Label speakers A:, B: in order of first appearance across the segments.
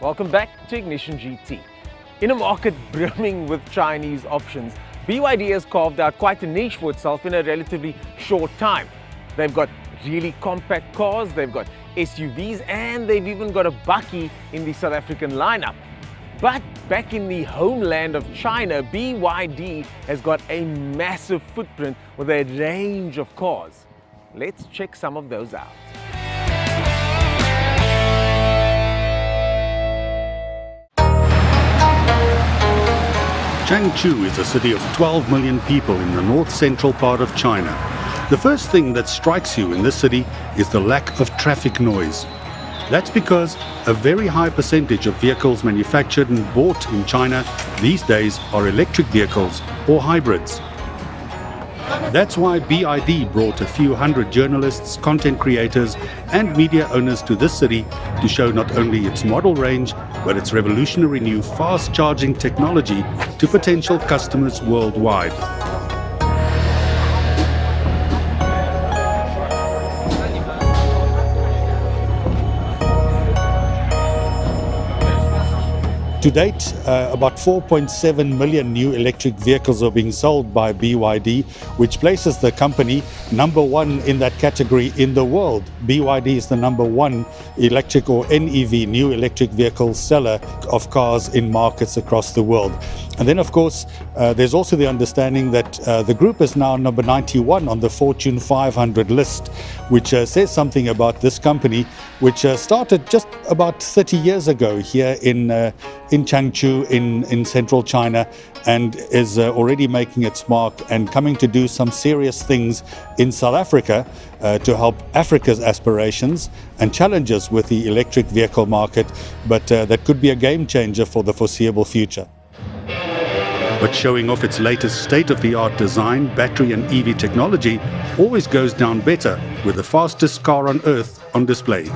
A: Welcome back to Ignition GT. In a market brimming with Chinese options, BYD has carved out quite a niche for itself in a relatively short time. They've got really compact cars, they've got SUVs, and they've even got a bakkie in the South African lineup. But back in the homeland of China, BYD has got a massive footprint with a range of cars. Let's check some of those out.
B: Changzhou is a city of 12 million people in the north-central part of China. The first thing that strikes you in this city is the lack of traffic noise. That's because a very high percentage of vehicles manufactured and bought in China these days are electric vehicles or hybrids. That's why BYD brought a few hundred journalists, content creators and media owners to this city to show not only its model range, but its revolutionary new fast-charging technology to potential customers worldwide. To date, about 4.7 million new electric vehicles are being sold by BYD, which places the company number one in that category in the world. BYD is the number one electric or NEV, new electric vehicle seller of cars in markets across the world. And then, of course, there's also the understanding that the group is now number 91 on the Fortune 500 list, which says something about this company, which started just about 30 years ago here in Changzhou in central China, and is already making its mark and coming to do some serious things in South Africa to help Africa's aspirations and challenges with the electric vehicle market, but that could be a game changer for the foreseeable future. But showing off its latest state-of-the-art design, battery and EV technology always goes down better with the fastest car on earth on display.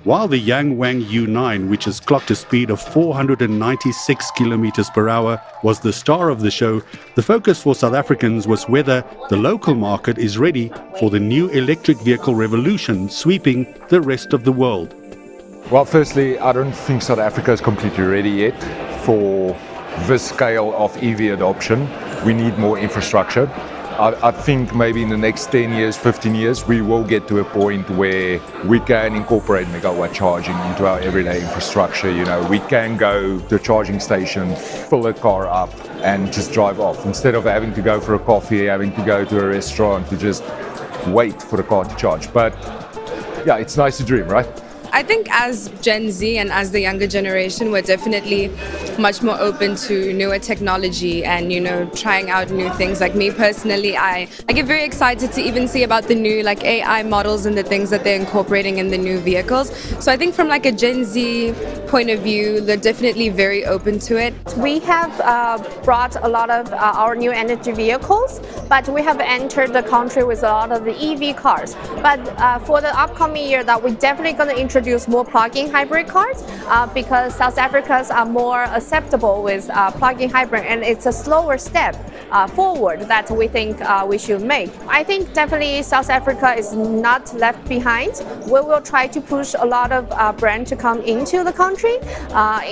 B: While the Yang Wang U9, which has clocked a speed of 496 kilometers per hour, was the star of the show, the focus for South Africans was whether the local market is ready for the new electric vehicle revolution sweeping the rest of the world.
C: Well, firstly, I don't think South Africa is completely ready yet for this scale of EV adoption. We need more infrastructure. I think maybe in the next 10 years, 15 years, we will get to a point where we can incorporate megawatt charging into our everyday infrastructure. You know, we can go to a charging station, fill a car up and just drive off instead of having to go for a coffee, having to go to a restaurant to just wait for the car to charge. But yeah, it's nice to dream, right?
D: I think as Gen Z and as the younger generation, we're definitely much more open to newer technology and, you know, trying out new things. Like me personally, I get very excited to even see about the new like AI models and the things that they're incorporating in the new vehicles. So I think from like a Gen Z point of view, they're definitely very open to it.
E: We have brought a lot of our new energy vehicles, but we have entered the country with a lot of the EV cars. But for the upcoming year, that we're definitely going to introduce more plug-in hybrid cars because South Africans are more acceptable with plug-in hybrid, and it's a slower step forward that we think we should make. I think definitely South Africa is not left behind. We will try to push a lot of brands to come into the country,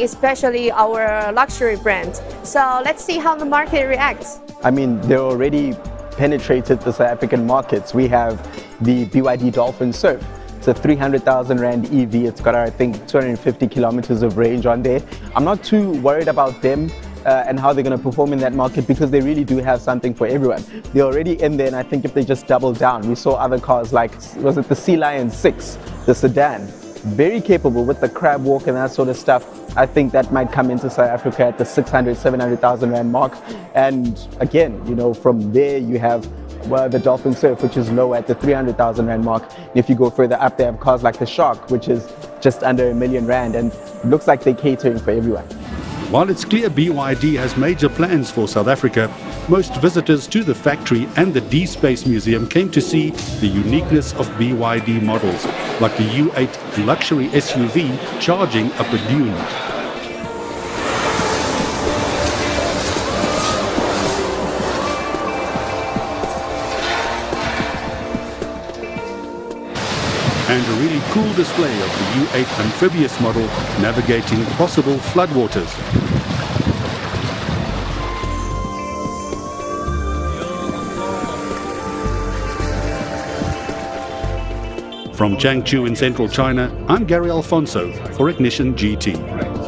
E: especially our luxury brand. So let's see how the market reacts.
F: I mean, they're already penetrated the South African markets. We have the BYD Dolphin Surf. It's a 300,000 Rand EV. It's got, I think, 250 kilometers of range on there. I'm not too worried about them and how they're going to perform in that market because they really do have something for everyone. They're already in there, and I think if they just double down, we saw other cars like, was it the Sea Lion 6, the sedan, very capable with the crab walk and that sort of stuff. I think that might come into South Africa at the 600, 700,000 Rand mark. And again, you know, from there you have the Dolphin Surf, which is low at the 300,000 Rand mark. If you go further up, they have cars like the Shark, which is just under R1 million, and looks like they're catering for everyone.
B: While it's clear BYD has major plans for South Africa, most visitors to the factory and the D-Space Museum came to see the uniqueness of BYD models, like the U8 luxury SUV charging up a dune. and a really cool display of the U8 amphibious model navigating possible floodwaters. From Changchu in central China, I'm Gary Alfonso for Ignition GT.